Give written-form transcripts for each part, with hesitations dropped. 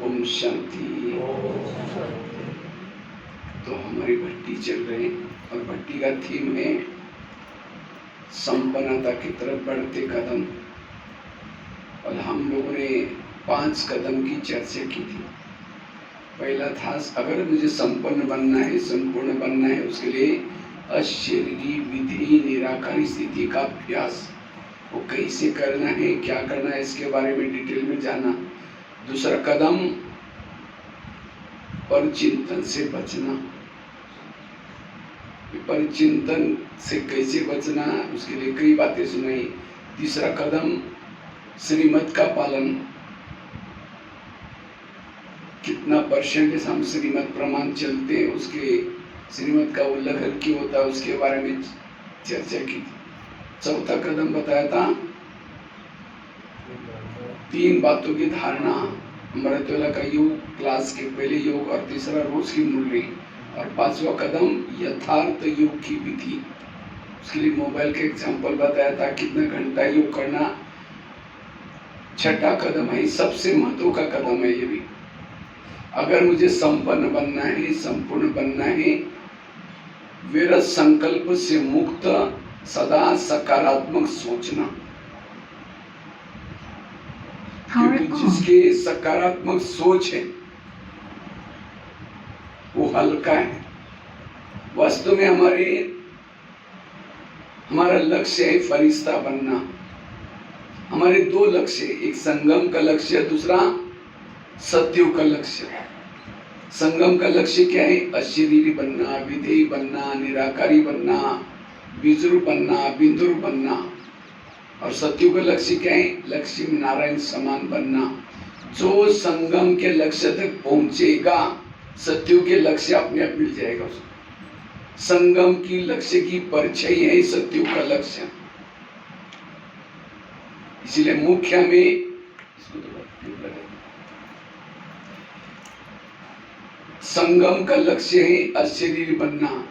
ओम शांति। तो हमारी भट्टी चल रही और भट्टी का थीम है संपन्नता की तरफ बढ़ते कदम। और हम लोगों ने 5 कदम की चर्चा की थी। पहला था, अगर मुझे संपन्न बनना है, संपूर्ण बनना है, उसके लिए अशरीरी विधि निराकारी स्थिति का अभ्यास, वो कैसे करना है, क्या करना है, इसके बारे में डिटेल में जाना। दूसरा कदम, परचिंतन से बचना। परचिंतन से कैसे बचना, उसके लिए कई बातें सुनाई। तीसरा कदम, श्रीमत का पालन, कितना % हम श्रीमत प्रमाण चलते हैं, उसके श्रीमत का उल्लंघन क्यों होता है, उसके बारे में चर्चा की थी। चौथा कदम बताया था 3 बातों की धारणा, अमृतवेला का योग, क्लास के पहले योग, और तीसरा रोज की मूल्य, और 5वां कदम यथार्थ योग की विधि। उसके लिए मोबाइल का एग्जाम्पल बताया था, कितना घंटा योग करना। छठा कदम है, सबसे महत्व का कदम है ये भी, अगर मुझे संपन्न बनना है, संपूर्ण बनना है, विरत संकल्प से मुक्त, सदा सकारात्मक सोचना। क्योंकि जिसके सकारात्मक सोच है वो हल्का है। वास्तव में हमारा लक्ष्य है फरिश्ता बनना। हमारे 2 लक्ष्य, एक संगम का लक्ष्य, दूसरा सत्युग का लक्ष्य। संगम का लक्ष्य क्या है? अशरीरी बनना, विधेय बनना, निराकारी बनना, बीजरूप बनना, बिंदुरूप बनना। और सत्युग का लक्ष्य क्या है? लक्ष्मी नारायण समान बनना। जो संगम के लक्ष्य तक पहुंचेगा, सत्युग के लक्ष्य अपने आप मिल जाएगा उसको। संगम की लक्ष्य की परिचय है सत्युग का लक्ष्य। इसलिए मुख्य में संगम का लक्ष्य है अशरीरी बनना।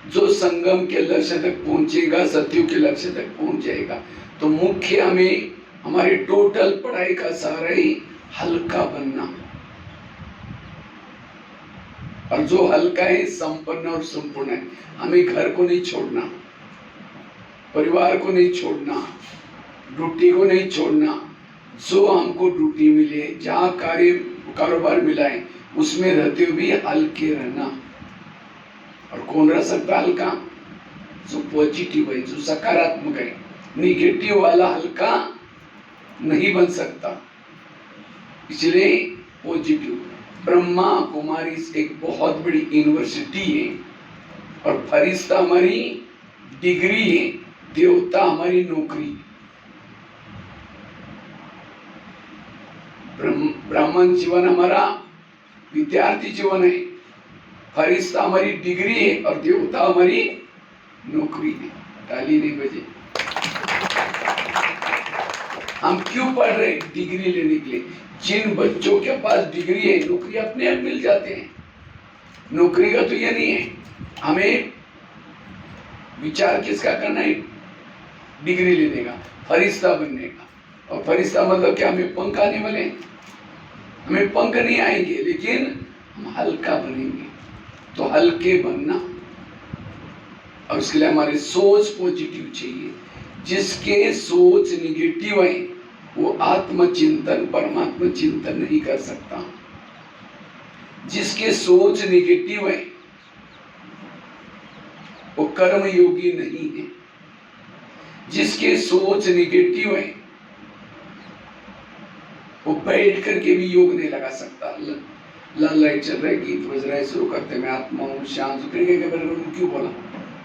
जो संगम के लक्ष्य तक पहुंचेगा, सत्युग के लक्ष्य तक पहुंच जाएगा। तो मुख्य हमें हमारे टोटल पढ़ाई का सारा ही हल्का बनना। और जो हल्का है संपन्न और संपूर्ण है। हमें घर को नहीं छोड़ना, परिवार को नहीं छोड़ना, ड्यूटी को नहीं छोड़ना। जो हमको ड्यूटी मिले, जहाँ कारोबार मिला है, उसमें रहते हुए भी हल्के रहना। और कौन रह सकता हल्का? जो पॉजिटिव है, जो सकारात्मक है। निगेटिव वाला हल्का नहीं बन सकता। इसलिए पॉजिटिव। ब्रह्मा कुमारी एक बहुत बड़ी यूनिवर्सिटी है, और फरिश्ता हमारी डिग्री है, देवता हमारी नौकरी। ब्राह्मण जीवन हमारा विद्यार्थी जीवन है, फरिश्ता हमारी डिग्री है, और देवता हमारी नौकरी है। ताली नहीं बजे। हम क्यों पढ़ रहे? डिग्री लेने के लिए। जिन बच्चों के पास डिग्री है, नौकरी अपने आप मिल जाते हैं। नौकरी का तो ये नहीं है। हमें विचार किसका करना है? डिग्री लेने का, फरिश्ता बनने का। और फरिश्ता मतलब क्या? हमें पंख आने वाले हैं। हमें पंख नहीं आएंगे, लेकिन हम हल्का बनेंगे। तो हल्के बनना, और उसके लिए हमारी सोच पॉजिटिव चाहिए। जिसके सोच निगेटिव है, वो आत्मचिंतन, परमात्मा चिंतन नहीं कर सकता। जिसके सोच निगेटिव है, वो कर्म योगी नहीं है। जिसके सोच निगेटिव है, वो बैठ करके भी योग नहीं लगा सकता। लाल लाइट चल रहा है, गीत बज रहा है, शुरू करते मैं आत्मा हूँ, शांत। फिर क्यों बोला?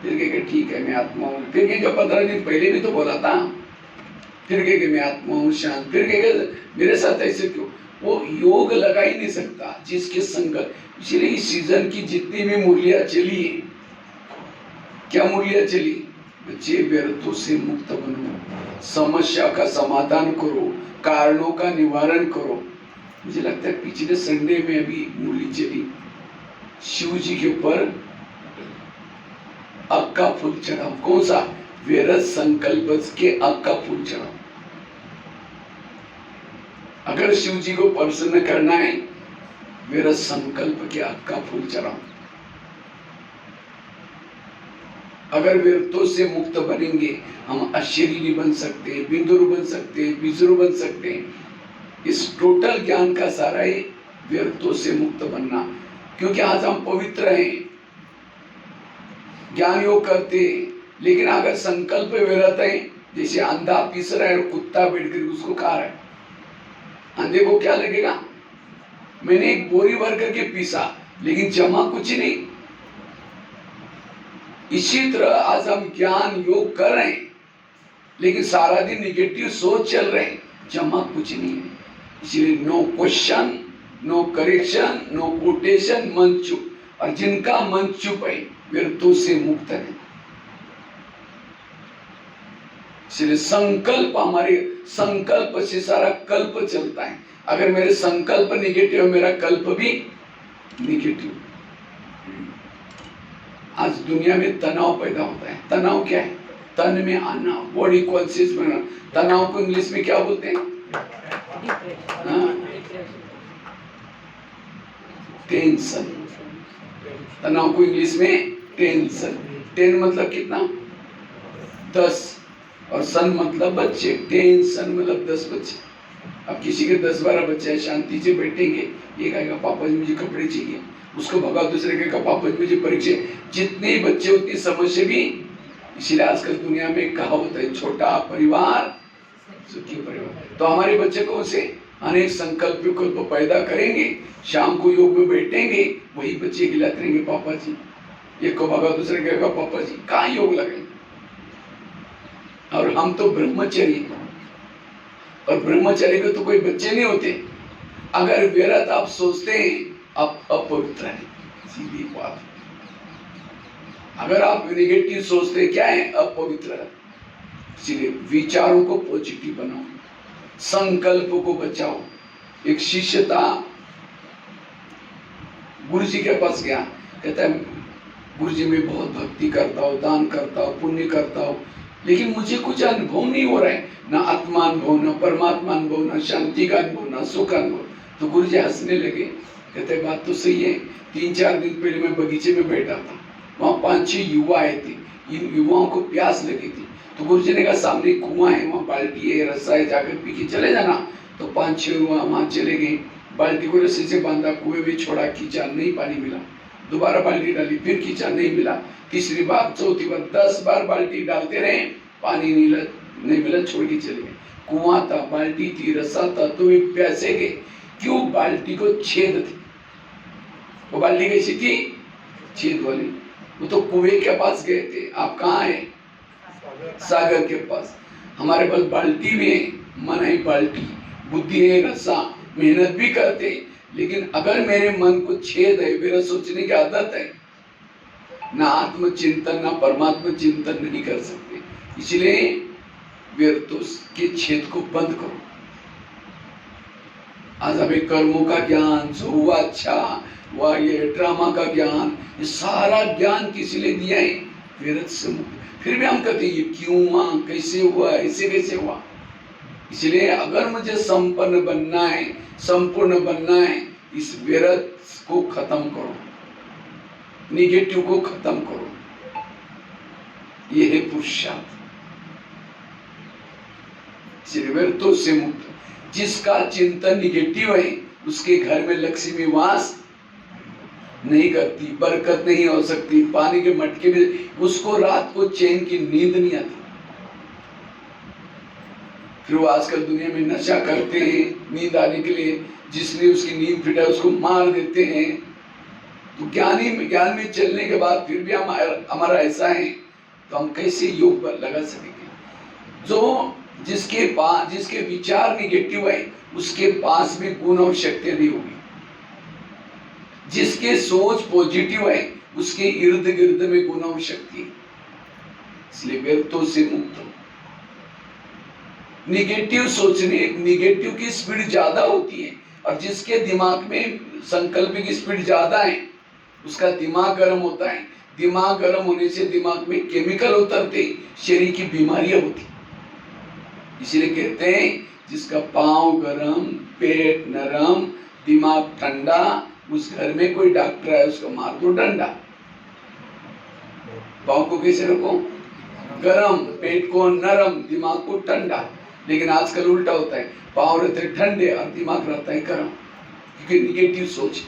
फिर कहे ठीक है मैं आत्मा हूँ। फिर कहे 15 दिन पहले भी तो बोला था। फिर कहे मैं आत्मा हूँ, शांत। फिर कहे मेरे साथ ऐसे क्यों? वो योग लगा ही नहीं सकता जिसके संगत। इसलिए इस सीजन की जितनी भी मूल्य चली है, क्या मूल्य चली? बच्चे व्यर्थों से मुक्त बनो, समस्या का समाधान करो, कारणों का निवारण करो। मुझे लगता है पिछले संडे में अभी मूली चली, शिव जी के ऊपर अग का फूल चढ़ाओ। कौन सा? विरत संकल्प के अग का फूल चढ़ाओ। अगर शिव जी को प्रसन्न करना है विरत संकल्प के हक का फूल चढ़ाऊं। अगर विरतों से मुक्त बनेंगे हम अशरीरी बन सकते, बिंदुरु बन सकते, बिजरू बन सकते। इस टोटल ज्ञान का सारा ही विरतों से मुक्त बनना, क्योंकि आज हम पवित्र हैं, ज्ञान योग करते, लेकिन अगर संकल्प विरत है, जैसे अंधा पीस रहा है और कुत्ता बैठकर उसको खा रहा है, अंधे को क्या लगेगा? मैंने एक बोरी भर करके पीसा लेकिन जमा कुछ नहीं। इसी तरह आज हम ज्ञान योग कर रहे हैं लेकिन सारा दिन निगेटिव सोच चल रहे हैं, जमा कुछ नहीं है। इसलिए no question, no correction, no quotation, मन चुप। और जिनका मन चुप है विरतों से मुक्त है। इसलिए संकल्प, हमारे संकल्प से सारा कल्प चलता है। अगर मेरे संकल्प निगेटिव है, मेरा कल्प भी निगेटिव। आज दुनिया में तनाव पैदा होता है। तनाव क्या है? तन में आना, बॉडी कॉन्शियस बनना। तनाव को इंग्लिश में क्या बोलते हैं? टेंशन। तनाव को इंग्लिश में टेंशन। टेन मतलब कितना? 10 और सन मतलब बच्चे। टेंशन मतलब 10 बच्चे। अब किसी के 10-12 बच्चे हैं, शांति से बैठेंगे, ये कहेगा पापा जी मुझे कपड़े चाहिए, उसको भगा दूसरे कहेगा पापा जी मुझे परीक्षा। जितने बच्चे उतनी समस्या भी। इसीलिए आजकल दुनिया में कहावत है, छोटा परिवार सुखी परिवार। तो हमारे बच्चे कौन से अनेक संकल्प विकल्प पैदा करेंगे, शाम को योग में बैठेंगे, वही बच्चे गिलाते रहेंगे पापा जी, एक को भगा दूसरे कहेगा पापा जी, कहाँ योग लगे। और हम तो ब्रह्मचर्य, और ब्रह्मचर्य में तो कोई बच्चे नहीं होते। अगर विरत आप सोचते हैं आप अपवित्र हैं, सीधी बात। अगर आप नेगेटिव सोचते हैं, क्या है? अपवित्र है। इसलिए विचारों को पॉजिटिव बनाओ, संकल्प को बचाओ। एक शिष्य था, गुरु जी के पास गया, कहता है गुरु जी मैं बहुत भक्ति करता हूँ, दान करता हूँ, पुण्य करता हूँ, लेकिन मुझे कुछ अनुभव नहीं हो रहा है, ना आत्मा अनुभव, ना परमात्मा अनुभव, ना शांति का अनुभव, ना सुख का अनुभव। तो गुरु जी हंसने लगे, कहते बात तो सही है। 3-4 दिन पहले मैं बगीचे में बैठा था, वहाँ 5-6 युवा आए थे, इन युवाओं को प्यास लगी थी। तो गुरु जी ने कहा सामने कुआं है, वहाँ बाल्टी है, रस्सा है, जाकर पी के चले जाना। तो 5-6 युवा वहाँ चले गए, बाल्टी को रस्सी से बांधा, कुएं में छोड़ा, खींचा, नहीं पानी मिला। दोबारा बाल्टी डाली, फिर खींचा, नहीं मिला। तीसरी बार, चौथी बार, 10 बार बाल्टी डालते रहे, पानी नहीं मिला, छोड़ के चले गए। कुआं था, बाल्टी थी, रस्सा था, तो वे प्यासे गए। क्यों? बाल्टी को छेद थी। वो बाल्टी कैसी थी? छेद वाली। वो तो कुएं के पास गए थे। आप कहाँ हैं? सागर के पास। हमारे पास बाल्टी भी है, मन है बाल्टी, बुद्धि है रस्सा, मेहनत भी करते, लेकिन अगर मेरे मन को छेद है, मेरा सोचने की आदत है, ना आत्मचिंतन ना परमात्मा चिंतन नहीं कर सकते। इसलिए व्यर्थों के छेद को बंद करो। आज हमें कर्मों का ज्ञान, जो हुआ अच्छा हुआ, ये ड्रामा का ज्ञान, ये सारा ज्ञान किस लिए दिया है? विरत से मुक्त। फिर भी हम कहते हैं ये क्यों हुआ, कैसे हुआ, ऐसे कैसे हुआ। इसलिए अगर मुझे संपन्न बनना है, संपूर्ण बनना है, इस विरत को खत्म करो, निगेटिव को खत्म करो। ये है पुरुषार्थ। विरतों से मुक्त। जिसका चिंतन निगेटिव है उसके घर में लक्ष्मी वास नहीं करती, बरकत नहीं हो सकती। पानी के मटके में उसको रात को चैन की नींद नहीं आती। फिर वो आजकल दुनिया में नशा करते हैं नींद आने के लिए, जिसने उसकी नींद फिटा उसको मार देते हैं। तो ज्ञान में चलने के बाद फिर भी हमारा ऐसा है, तो हम कैसे योग पर लगा सकेंगे? जो जिसके विचार निगेटिव है उसके पास में गुण और शक्ति नहीं होगी। जिसके सोच पॉजिटिव है उसके इर्द गिर्द में गुण और शक्ति है। इसलिए व्यर्थों से मुक्त हो। निगेटिव सोचने, निगेटिव की स्पीड ज्यादा होती है, और जिसके दिमाग में संकल्प की स्पीड ज्यादा है उसका दिमाग गर्म होता है। दिमाग गर्म होने से दिमाग में केमिकल उतरते, शरीर की बीमारियां होती। इसलिए कहते हैं जिसका पांव गरम, पेट नरम, दिमाग ठंडा, उस घर में कोई डॉक्टर है, उसको मार दो डंडा। पाँव को कैसे रखो? गरम, पेट को नरम, दिमाग को ठंडा। लेकिन आजकल उल्टा होता है, पाँव रहते ठंडे और दिमाग रहता है गरम, क्योंकि निगेटिव सोच।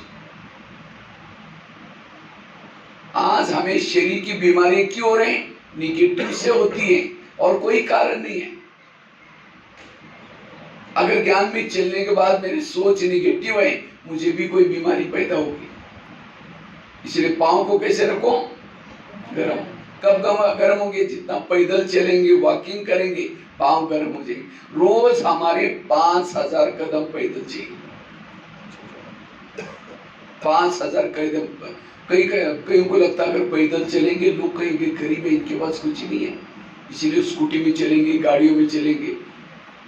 आज हमें शरीर की बीमारियां क्यों हो रही हैं? निगेटिव से होती है, और कोई कारण नहीं है। अगर ज्ञान में चलने के बाद मेरी सोच निगेटिव है, मुझे भी कोई बीमारी पैदा होगी। इसलिए पाँव को कैसे रखो? गरम। कब गरम होंगे? जितना पैदल चलेंगे, वॉकिंग करेंगे, पाँव गरम हो जाएंगे। रोज हमारे 5000 कदम पैदल चाहिए। 5000 कदम। कई को लगता है अगर पैदल चलेंगे, लोग कहेंगे गरीब है, इनके पास कुछ नहीं है, इसीलिए स्कूटी में चलेंगे, गाड़ियों में चलेंगे।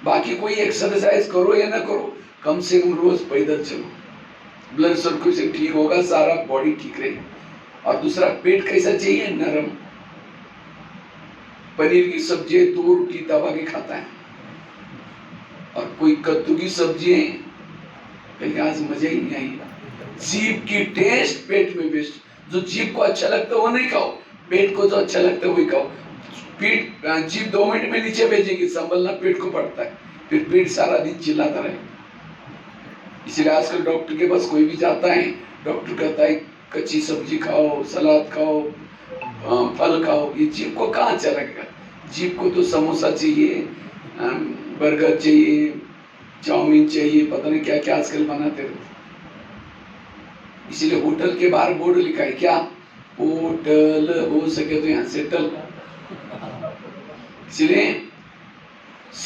बाकी कोई एक्सरसाइज करो या ना करो, कम से कम रोज पैदल चलो, ब्लड सर्कुलेशन ठीक होगा, सारा बॉडी ठीक रहेगी। और दूसरा, पेट कैसा चाहिए? नरम। पनीर की सब्जी 2 रोटी दबा के खाता है, और कोई कद्दू की सब्जी है, कहीं आज मजा ही नहीं आई। जीभ की टेस्ट पेट में बेस्ट। जो जीभ को अच्छा लगता है वो नहीं खाओ, पेट को जो अच्छा लगता है वही खाओ। जीभ 2 मिनट में नीचे भेजेगी, संभलना पेट को पड़ता है, फिर पेट सारा दिन चिल्लाता रहे। इसलिए आजकल डॉक्टर के पास कोई भी जाता है, डॉक्टर कहता है कच्ची सब्जी खाओ, सलाद खाओ, फल खाओ। ये जीभ को कहाँ अच्छा लगेगा? जीभ को तो समोसा चाहिए, बर्गर चाहिए, चाउमीन चाहिए, पता नहीं क्या क्या आजकल बनाते रहते। इसीलिए होटल के बाहर बोर्ड लिखा है, क्या? होटल, हो सके तो यहाँ सेटल। इसलिए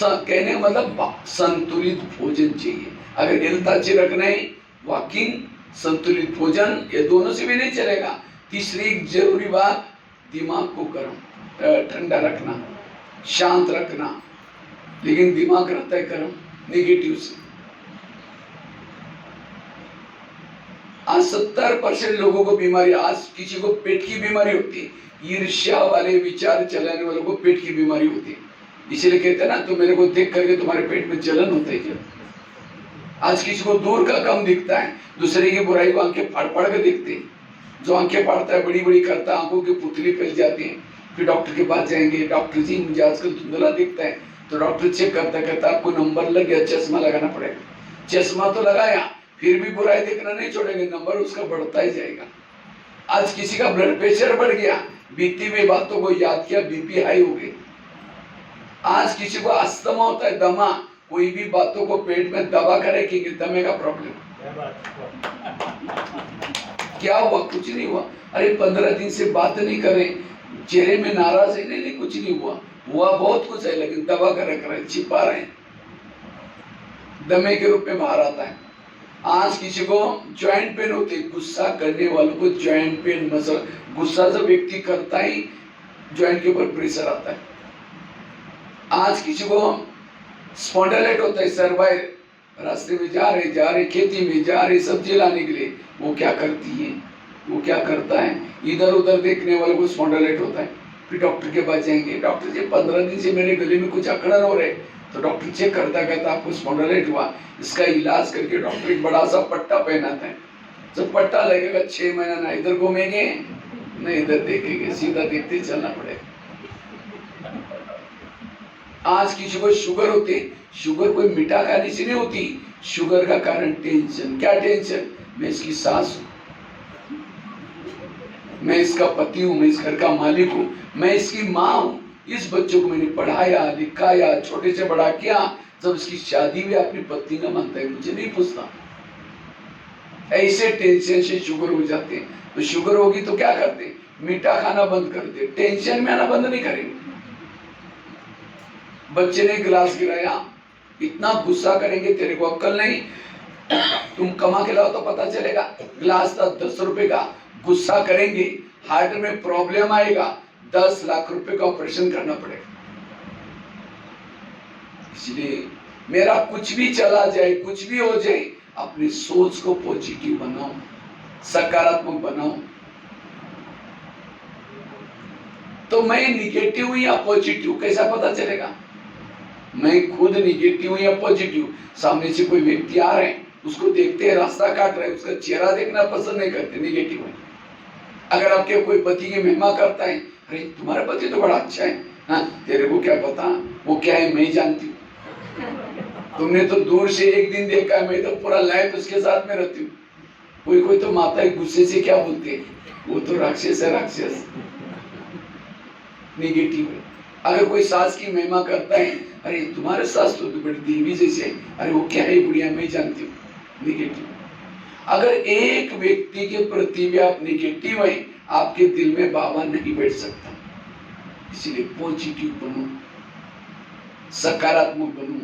कहने का मतलब संतुलित भोजन चाहिए। अगर हेल्थ अच्छी रखना है, वॉकिंग, संतुलित भोजन, ये दोनों से भी नहीं चलेगा। तीसरी एक जरूरी बात, दिमाग को गर्म ठंडा रखना, शांत रखना। लेकिन दिमाग रहता है गर्म, नेगेटिव से। आज 70% लोगों को बीमारी, आज किसी को पेट की बीमारी होती है, ईर्ष्या वाले विचार चलाने वालों को पेट की बीमारी होती है। इसीलिए कहते हैं ना, तो मेरे को देख करके तुम्हारे पेट में जलन होता है क्या? आज किसी को दूर का कम दिखता है, दूसरे की बुराई को आंखें फाड़ फाड़ के देखते हैं। जो आंखें फाड़ता है, बड़ी बड़ी करता है, आंखों की पुतली फैल जाती है। फिर डॉक्टर के पास जाएंगे, डॉक्टर जी मुझे आजकल धुंधला दिखता है, तो डॉक्टर चेक करता कहता आपको नंबर लग गया, चश्मा लगाना पड़ेगा। चश्मा तो लगाया, फिर भी बुराई देखना नहीं छोड़ेंगे, नंबर उसका बढ़ता ही जाएगा। आज किसी का ब्लड प्रेशर बढ़ गया, बीती हुई बातों को याद किया, बीपी हाई हो गई। आज किसी को अस्थमा होता है, दमा, कोई भी बातों को पेट में दबा कर रखेंगे, दमे का प्रॉब्लम। क्या हुआ? कुछ नहीं हुआ। अरे 15 दिन से बात नहीं करें, चेहरे में नाराज है, नहीं कुछ नहीं हुआ। हुआ बहुत कुछ है, लेकिन दबा कर रख रहे हैं, छिपा रहे हैं, दमे के रूप में बाहर आता है। आज किसी को जॉइंट पेन होती है, गुस्सा करने वालों को जॉइंट पेन, मसल, गुस्सा जब व्यक्ति करता है जॉइंट के ऊपर प्रेशर आता है। आज किसी को स्पॉन्डिलाइट होता है, सर्वाइवल, रास्ते में जा रहे खेती में जा रहे सब्जी लाने के लिए, वो क्या करती है, वो क्या करता है, इधर उधर देखने वालों को स्पॉन्डिलाइट होता है। फिर डॉक्टर के पास जाएंगे, डॉक्टर जी 15 दिन से मेरे गले में कुछ अकड़न हो रहे, तो डॉक्टर चेक करता कहता आपको स्पॉन्डिलाइट हुआ। इसका इलाज करके डॉक्टर एक बड़ा सा पट्टा पहनाता है। जब पट्टा लगेगा 6 महीना ना इधर घूमेंगे न इधर देखेंगे, सीधा देखते चलना पड़ेगा। आज किसी को शुगर होती है, शुगर कोई मीठा खाने से नहीं होती, शुगर का कारण टेंशन। क्या टेंशन? मैं इसकी सास हूं, मैं इसका पति हूं, मैं इस घर का मालिक हूं, मैं इसकी माँ हूं, इस बच्चों को मैंने पढ़ाया लिखाया, छोटे से बड़ा किया, जब इसकी शादी हुई अपनी पत्नी का मानता है, मुझे नहीं पूछता। ऐसे टेंशन से शुगर हो जाते हैं। तो शुगर होगी तो क्या करते? मीठा खाना बंद कर दे, टेंशन में आना बंद नहीं करेंगे। बच्चे ने गिलास गिराया, इतना गुस्सा करेंगे, तेरे को अक्ल नहीं, तुम कमा के लाओ तो पता चलेगा। गिलास था 10 रुपए का, गुस्सा करेंगे, हार्ट में प्रॉब्लम आएगा, 10 लाख रुपए का ऑपरेशन करना पड़ेगा। इसलिए मेरा कुछ भी चला जाए, कुछ भी हो जाए, अपनी सोच को पॉजिटिव बनाओ, सकारात्मक बनाओ। तो मैं निगेटिव हूं या पॉजिटिव कैसा पता चलेगा? मैं खुद निगेटिव हूं या पॉजिटिव? सामने से कोई व्यक्ति आ रहे हैं, उसको देखते हैं रास्ता काट रहे हैं, उसका चेहरा देखना पसंद नहीं करते, निगेटिव है। अगर आपके कोई पति की महिमा करता है, अरे तुम्हारा पति तो बड़ा अच्छा है, हाँ तेरे को क्या पता वो क्या है, मैं जानती हूँ। तुमने तो दूर से एक दिन देखा है, मैं तो पूरा लाइफ उसके साथ में रहती हूँ। कोई तो माता गुस्से से क्या बोलते हैं, वो तो राक्षस है, राक्षस, निगेटिव है। अगर कोई सास की महिमा करता है, अरे तुम्हारे सास तो बड़ी देवी जैसे है, अरे वो क्या है बुढ़िया, मैं जानती हूँ, निगेटिव। अगर एक व्यक्ति के प्रति भी आप निगेटिव है, आपके दिल में बाबा नहीं बैठ सकता। इसलिए पॉजिटिव बनो, सकारात्मक बनो।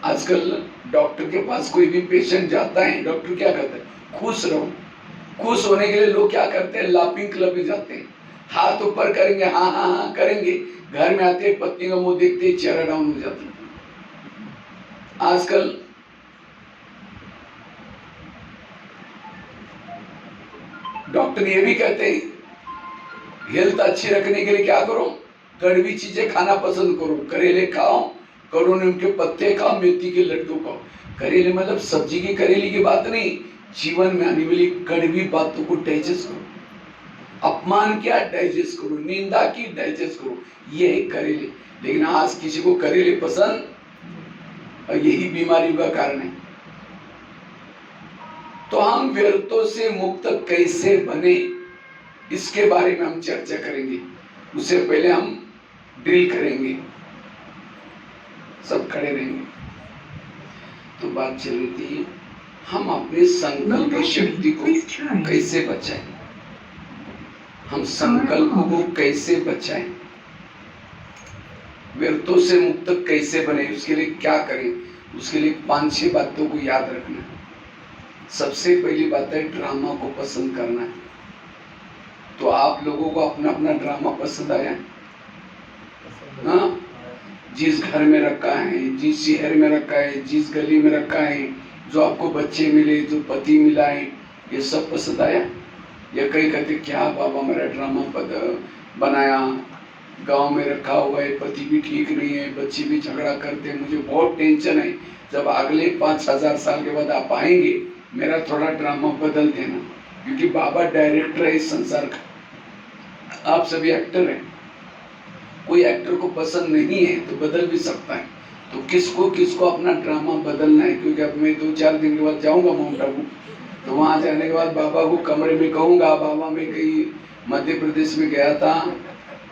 आजकल डॉक्टर के पास कोई भी पेशेंट जाता है, डॉक्टर क्या कहता है, खुश रहो। खुश होने के लिए लोग क्या करते हैं, लाफिंग क्लब में जाते हैं, हाथ ऊपर करेंगे, हाँ हाँ हाँ करेंगे, घर में आते पत्नी का मुंह देखते चेहरा डाउन हो जाता है। आजकल डॉक्टर ये भी कहते हैं हेल्थ अच्छी रखने के लिए क्या करो, कड़वी चीजें खाना पसंद करो, करेले खाओ, करोनीम के पत्ते खाओ, मेथी के लड्डू खाओ। करेले मतलब सब्जी की करेली की बात नहीं, जीवन में आने वाली कड़वी बातों को डाइजेस्ट करो, अपमान किया डाइजेस्ट करो, निंदा की डाइजेस्ट करो, ये है करेले। लेकिन आज किसी को करेले पसंद, और यही बीमारी का कारण है। तो हम व्यर्थों से मुक्त कैसे बने, इसके बारे में हम चर्चा करेंगे। उससे पहले हम ड्रिल करेंगे, सब खड़े रहेंगे। तो बात चल रही थी हम अपने संकल्प शक्ति को कैसे बचाएं, हम संकल्प को कैसे बचाएं, व्यर्थों से मुक्त कैसे बने, उसके लिए क्या करें। उसके लिए 5-6 बातों को याद रखना है। सबसे पहली बात है ड्रामा को पसंद करना है। तो आप लोगों को अपना अपना ड्रामा पसंद आया, हाँ, जिस घर में रखा है, जिस शहर में रखा है, जिस गली में रखा है, जो आपको बच्चे मिले, जो पति मिला है, ये सब पसंद आया। या कई कहते क्या बाबा मेरा ड्रामा बनाया, गांव में रखा हुआ है, पति भी ठीक नहीं है, बच्चे भी झगड़ा करते हैं, मुझे बहुत टेंशन है। जब अगले 5000 साल के बाद आप आएंगे, मेरा थोड़ा ड्रामा बदल देना, क्योंकि बाबा डायरेक्टर है इस संसार का, आप सभी एक्टर हैं। कोई एक्टर को पसंद नहीं है तो बदल भी सकता है। तो किसको किसको अपना ड्रामा बदलना है, क्योंकि अब मैं 2-4 दिन के बाद जाऊंगा माउंट आबू, तो वहां जाने के बाद बाबा को कमरे में कहूंगा, बाबा मैं कहीं मध्य प्रदेश में गया था,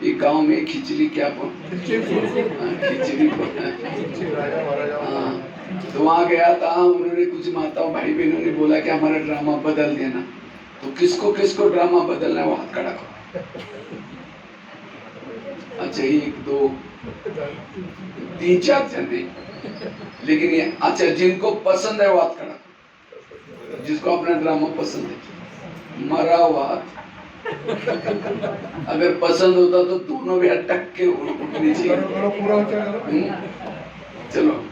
एक गांव में खिचड़ी क्या खिचड़ी तो वहां गया था, उन्होंने कुछ माताओं भाई बहनों ने बोला कि हमारा ड्रामा बदल देना। तो किसको किसको ड्रामा बदलना है वो हाथ खड़ा करो। अच्छा 1 2 3 4 जन है, लेकिन ये अच्छा जिनको पसंद है वो हाथ खड़ा करो, जिसको अपना ड्रामा पसंद है। मरा हुआ हाथ, अगर पसंद होता तो दोनों भी अटक के उठने चाहिए। चलो,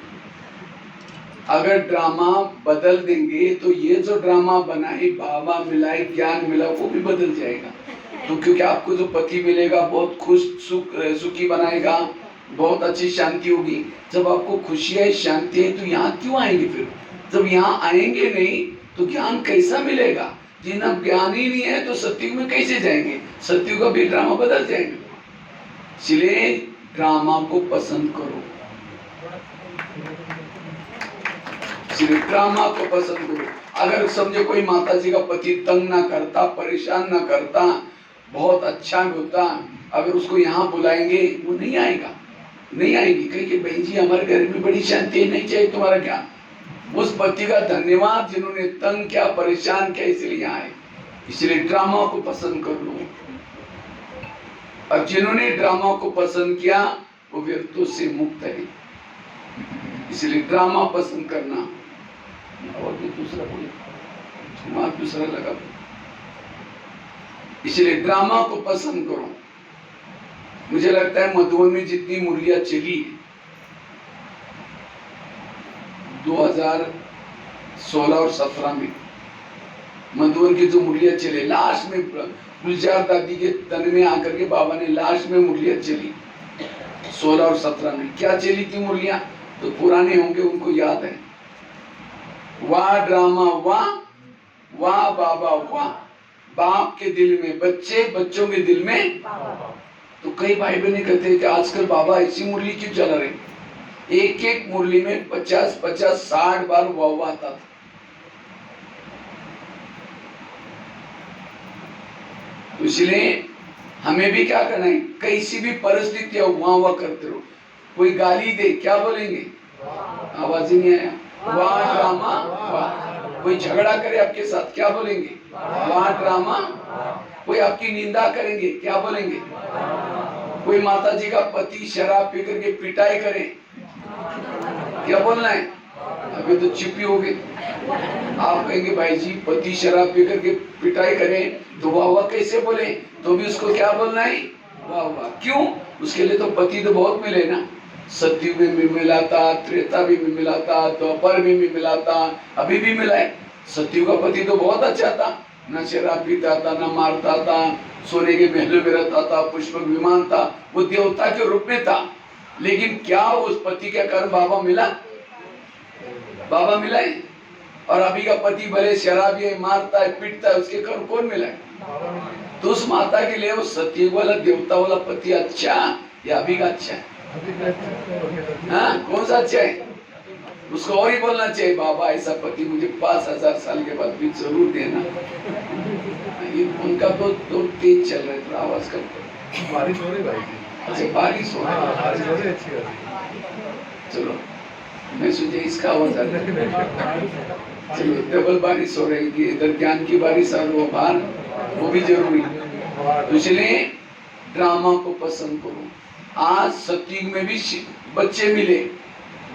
अगर ड्रामा बदल देंगे तो ये जो ड्रामा बना है, बाबा मिलाए, ज्ञान मिला, वो भी बदल जाएगा। तो क्योंकि आपको जो पति मिलेगा बहुत खुश सुखी बनाएगा, बहुत अच्छी शांति होगी। जब आपको खुशी है, शांति है, तो यहाँ क्यों आएंगे फिर? जब यहाँ आएंगे नहीं तो ज्ञान कैसा मिलेगा? जिन्हें ज्ञान ही नहीं है तो सत्युग में कैसे जाएंगे? सत्युग का भी ड्रामा बदल जाएंगे। इसलिए ड्रामा को पसंद करो, इसलिए ड्रामा को पसंद करो। अगर समझे कोई माता जी का पति तंग ना करता, परेशान ना करता, बहुत अच्छा होता, अगर उसको यहाँ बुलाएंगे वो नहीं आएगा, नहीं आएगी। कहेगी बहन जी हमारे घर में बड़ी शांति, नहीं चाहिए तुम्हारा ज्ञान। उस पति का धन्यवाद जिन्होंने तंग किया, परेशान किया, इसलिए यहाँ आए। इसलिए ड्रामा को पसंद कर लो। और जिन्होंने ड्रामा को पसंद किया वो व्यर्थों से मुक्त है। इसलिए ड्रामा पसंद करना। और भी दूसरा बोले, दिमाग दूसरा लगा। इसलिए ड्रामा को पसंद करो। मुझे लगता है मधुबन में जितनी मुरलियां चली 2016 और 17 में, मधुबन की जो मुरलियां चले, लास्ट में गुलजार दादी के तन में आकर के बाबा ने लास्ट में मुरलियां चली 16 और 17 में। क्या चली थी मुरलियां? तो पुराने होंगे उनको याद है। वाह ड्रामा वाह, वाह बाबा वाह। बाप के दिल में बच्चे, बच्चों के दिल में। तो कई भाई बहन कहते हैं कि आजकल बाबा ऐसी मुरली क्यों चला रहे, एक एक मुरली में 50-50 60 बार वाह आता था। तो इसलिए हमें भी क्या करना है, कैसी भी परिस्थिति हो वाह वाह करते रहो। कोई गाली दे क्या बोलेंगे, आवाज ही नहीं आया, वाह ड्रामा वाह। कोई झगड़ा करे आपके साथ क्या बोलेंगे, वाह ड्रामा। कोई आपकी निंदा करेंगे क्या बोलेंगे। कोई माता जी का पति शराब पी करके पिटाई करे क्या बोलना है, अभी तो चिपी हो गई। आप कहेंगे भाई जी पति शराब पी करके पिटाई करे तो वाह वाह कैसे बोले, तो भी उसको क्या बोलना है, वाह वाह। क्यों, उसके लिए तो पति तो बहुत मिले ना, सतयुग में भी मिला था, त्रेता भी मिला था, द्वापर में भी मिला था, अभी भी मिला है। सतयुग का पति तो बहुत अच्छा था, न शराब पीता था, न मारता था, सोने के महलों में रहता था, पुष्पक विमान था, वो देवता के रूप में था। लेकिन क्या उस पति के कारण बाबा मिला, बाबा मिला है। और अभी का पति भले शराबी है, मारता है, पीटता है, उसके कारण कौन मिला है। तो उस माता के लिए वो सतयुग वाला देवता वाला पति अच्छा या अभी का अच्छा है, हाँ कौन सा अच्छा है। उसको और ही बोलना चाहिए, बाबा ऐसा पति मुझे 5000 साल के बाद भी जरूर देना। ये उनका तो तेज चल रहा है, थोड़ा आवाज कर। बारिश हो रही भाई, अच्छा बारिश हो रही है, चलो मैं सोचा इसका आवाज आ रहा है। चलो डबल बारिश हो रही है, इधर ज्ञान की बारिश और वो बाहर, वो भी जरूरी है। तो इसलिए ड्रामा को पसंद करो। आज सतयुग में भी बच्चे मिले,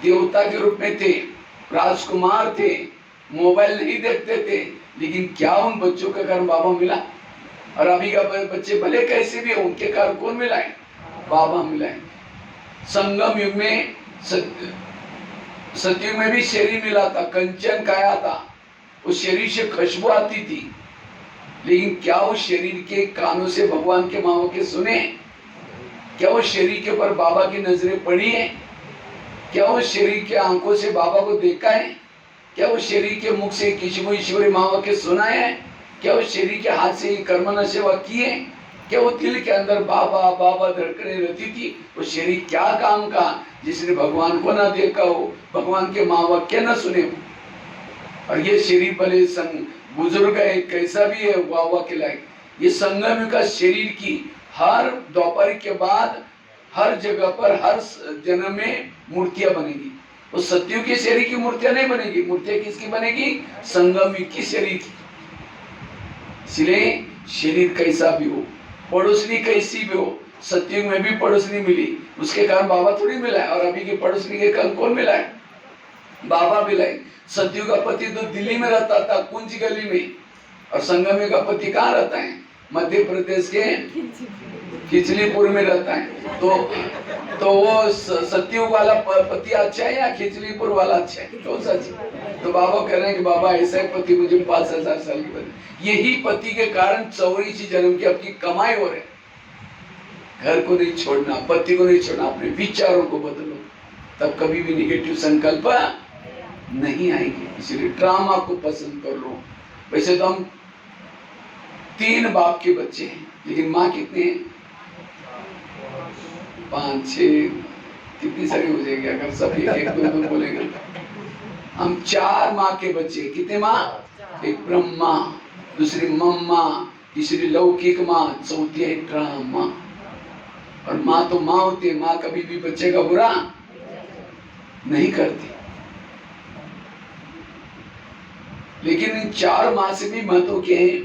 देवता के रूप में थे, राजकुमार थे, मोबाइल नहीं देखते थे, लेकिन क्या उन बच्चों के कारण बाबा मिला। और अभी का बच्चे भले कैसे भी हो, उनके कारण कौन मिला है, बाबा मिला है। संगम युग में सतयुग में भी शरीर मिला था, कंचन काया था, उस शरीर से खुशबू आती थी, लेकिन क्या उस शरीर के कानों से भगवान के माँ के सुने, क्या उस शरीर के ऊपर बाबा की नजरें पड़ी है, क्या उस शरीर के आंखों से बाबा को देखा है, क्या उस शरीर के मुख से किसी को ईश्वरी माँ के सुना है, क्या उस शरीर के हाथ से कर्मना सेवा की है, क्या वो दिल के अंदर बाबा बाबा धड़कने रहती थी। वो शरीर क्या काम का, जिसने भगवान को ना देखा हो, भगवान के माँ वाक्य न सुने हो। और ये शरीर भले बुजुर्ग है, कैसा भी है, वाह वाह के लायक। ये संगम का शरीर की हर दोपहर के बाद हर जगह पर हर जन्म में मूर्तियां बनेगी। उस सतयुग के शरीर की मूर्तियां नहीं बनेगी, मूर्तियां किसकी बनेगी, संगम की शरीर की। इसलिए शरीर कैसा भी हो, पड़ोसनी कैसी भी हो, सतयुग में भी पड़ोसनी मिली, उसके कारण बाबा थोड़ी मिला है। और अभी की पड़ोसनी के कारण कौन मिला है, बाबा मिला है। सतयुग का पति तो दिल्ली में रहता था, कुंज गली में, और संगम का पति कहाँ रहता है, मध्य प्रदेश के खिचलीपुर में रहता है। तो वो सतयुग वाला पति अच्छा है या खिचलीपुर वाला अच्छा है, कौन सा अच्छा। तो बाबा कह रहे हैं कि बाबा ऐसा ही पति मुझे 5000 साल की बने। यही पति के कारण 84 जन्म की आपकी कमाई हो रही। घर को नहीं छोड़ना, पति को नहीं छोड़ना, अपने विचारों को बदलो, तब कभी भी निगेटिव संकल्प नहीं आएगी। इसलिए ड्रामा को पसंद कर लो। वैसे तो हम 3 बाप के बच्चे हैं, लेकिन माँ कितने हैं, 5 6 कितनी सारी हो जाएगी अगर सब एक 2 बोलेंगे। हम 4 माँ के बच्चे, कितने माँ, एक ब्रह्मा, दूसरी मम्मा, तीसरी लौकिक माँ, चौथी है ड्रामा। और माँ तो माँ होती है, माँ कभी भी बच्चे का बुरा नहीं करती। लेकिन इन 4 माँ से भी महत्व के हैं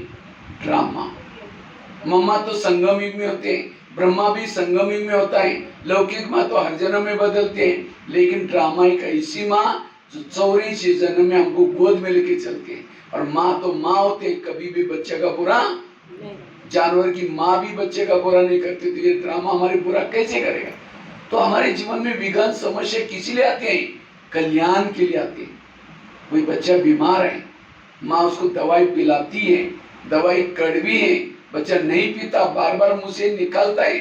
ड्रामा। मम्मा तो संगम युग में होते हैं, ब्रह्मा भी संगम युग में होता है, लौकिक माँ तो हर जन्म में बदलते हैं, लेकिन ड्रामा एक ऐसी माँ जो 84 जन्म में हमको गोद में लेके चलते हैं। और माँ तो माँ होते हैं, कभी भी बच्चे का बुरा, जानवर की माँ भी बच्चे का बुरा नहीं करती, तो ये ड्रामा हमारे बुरा कैसे करेगा। तो हमारे जीवन में विघ्न समस्या किस लिए आते हैं, कल्याण के लिए आते हैं। कोई बच्चा बीमार है, माँ उसको दवाई पिलाती है, दवाई कड़वी है, बच्चा नहीं पीता, बार बार मुंह से निकालता है,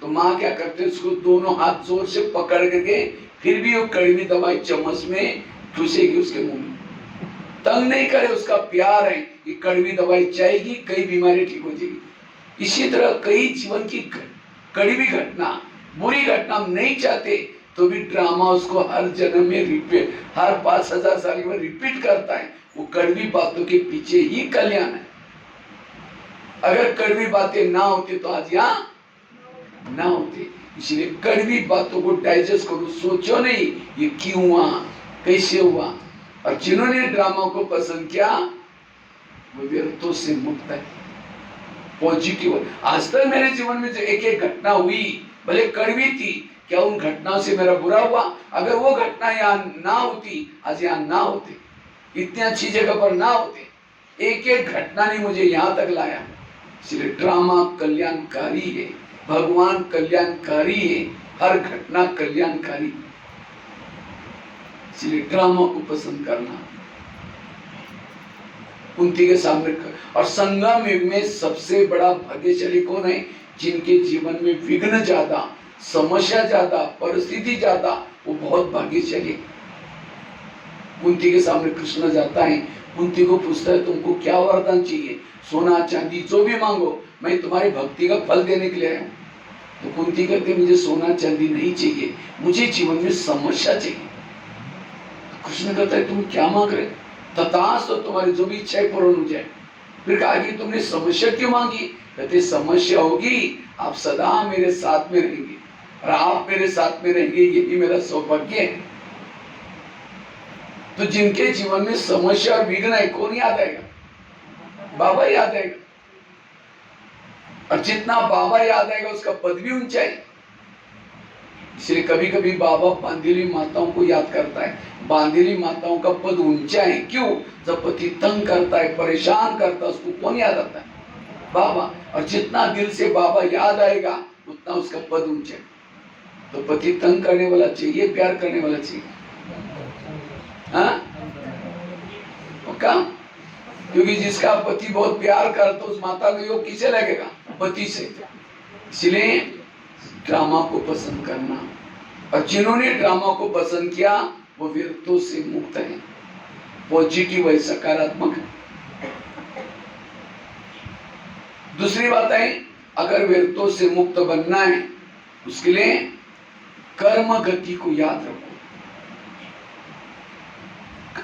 तो माँ क्या करते है, उसको दोनों हाथ जोर से पकड़ करके फिर भी वो कड़वी दवाई चम्मच में ठूसेगी उसके मुंह में। तंग नहीं करे, उसका प्यार है कि कड़वी दवाई चाहेगी, कई बीमारी ठीक हो जाएगी। इसी तरह कई जीवन की कड़वी घटना, बुरी घटना हम नहीं चाहते तो भी ड्रामा उसको हर जन्म में रिपीट, हर 5000 साल में रिपीट करता है। वो कड़वी बातों के पीछे ही कल्याण है। अगर कड़वी बातें ना होती तो आज यहाँ ना होती। इसलिए कड़वी बातों को डाइजेस्ट करो, सोचो नहीं ये क्यों हुआ, कैसे हुआ। और जिन्होंने ड्रामा को पसंद किया वो विरक्तों से मुक्त है, पॉजिटिव। आज तक मेरे जीवन में जो एक एक घटना हुई, भले कड़वी थी, क्या उन घटनाओं से मेरा बुरा हुआ? अगर वो घटना यहाँ ना होती, आज यहाँ ना होते, इतनी अच्छी जगह पर ना होते, एक एक घटना ने मुझे यहाँ तक लाया। इसलिए ड्रामा कल्याणकारी है, भगवान कल्याणकारी है, हर घटना कल्याणकारी। इसलिए ड्रामा को पसंद करना कुंती के सामने। और संगम युग में सबसे बड़ा भाग्यशाली कौन है? जिनके जीवन में विघ्न ज्यादा, समस्या ज्यादा, परिस्थिति ज्यादा, वो बहुत भाग्यशाली। कुंती के सामने कृष्ण जाता है, कुंती को पूछता है तुमको क्या वरदान चाहिए? सोना चांदी जो भी मांगो, मैं तुम्हारी भक्ति का फल देने के लिए आया हूँ। तो कुंती कहते मुझे सोना चांदी नहीं चाहिए, मुझे जीवन में समस्या चाहिए। तो कृष्ण कहता है तुम क्या मांग रहे? तथास्तु, तो तुम्हारी जो भी इच्छा पूर्ण हो जाए। फिर कहा कि तुमने समस्या क्यों मांगी? कहते समस्या होगी, आप सदा मेरे साथ में रहेंगे और आप मेरे साथ में रहेंगे, यही मेरा सौभाग्य है। तो जिनके जीवन में समस्या और विघ्न है, कौन याद आएगा? बाबा याद आएगा। और जितना बाबा याद आएगा उसका पद भी ऊंचा है। इसलिए कभी कभी बाबा बांधेली माताओं को याद करता है। बांधेली माताओं का पद ऊंचा है, क्यों? जब पति तंग करता है, परेशान करता है, उसको कौन याद आता है? बाबा। और जितना दिल से बाबा याद आएगा उतना उसका पद ऊंचा है। तो पति तंग करने वाला चाहिए, प्यार करने वाला चाहिए? हाँ, क्योंकि जिसका पति बहुत प्यार करता उस माता को योग किसे लगेगा? पति से। इसलिए ड्रामा को पसंद करना, और जिन्होंने ड्रामा को पसंद किया वो विरक्तों से मुक्त है, पॉजिटिव है, सकारात्मक है। दूसरी बात है, अगर विरक्तों से मुक्त बनना है उसके लिए कर्म गति को याद रखो।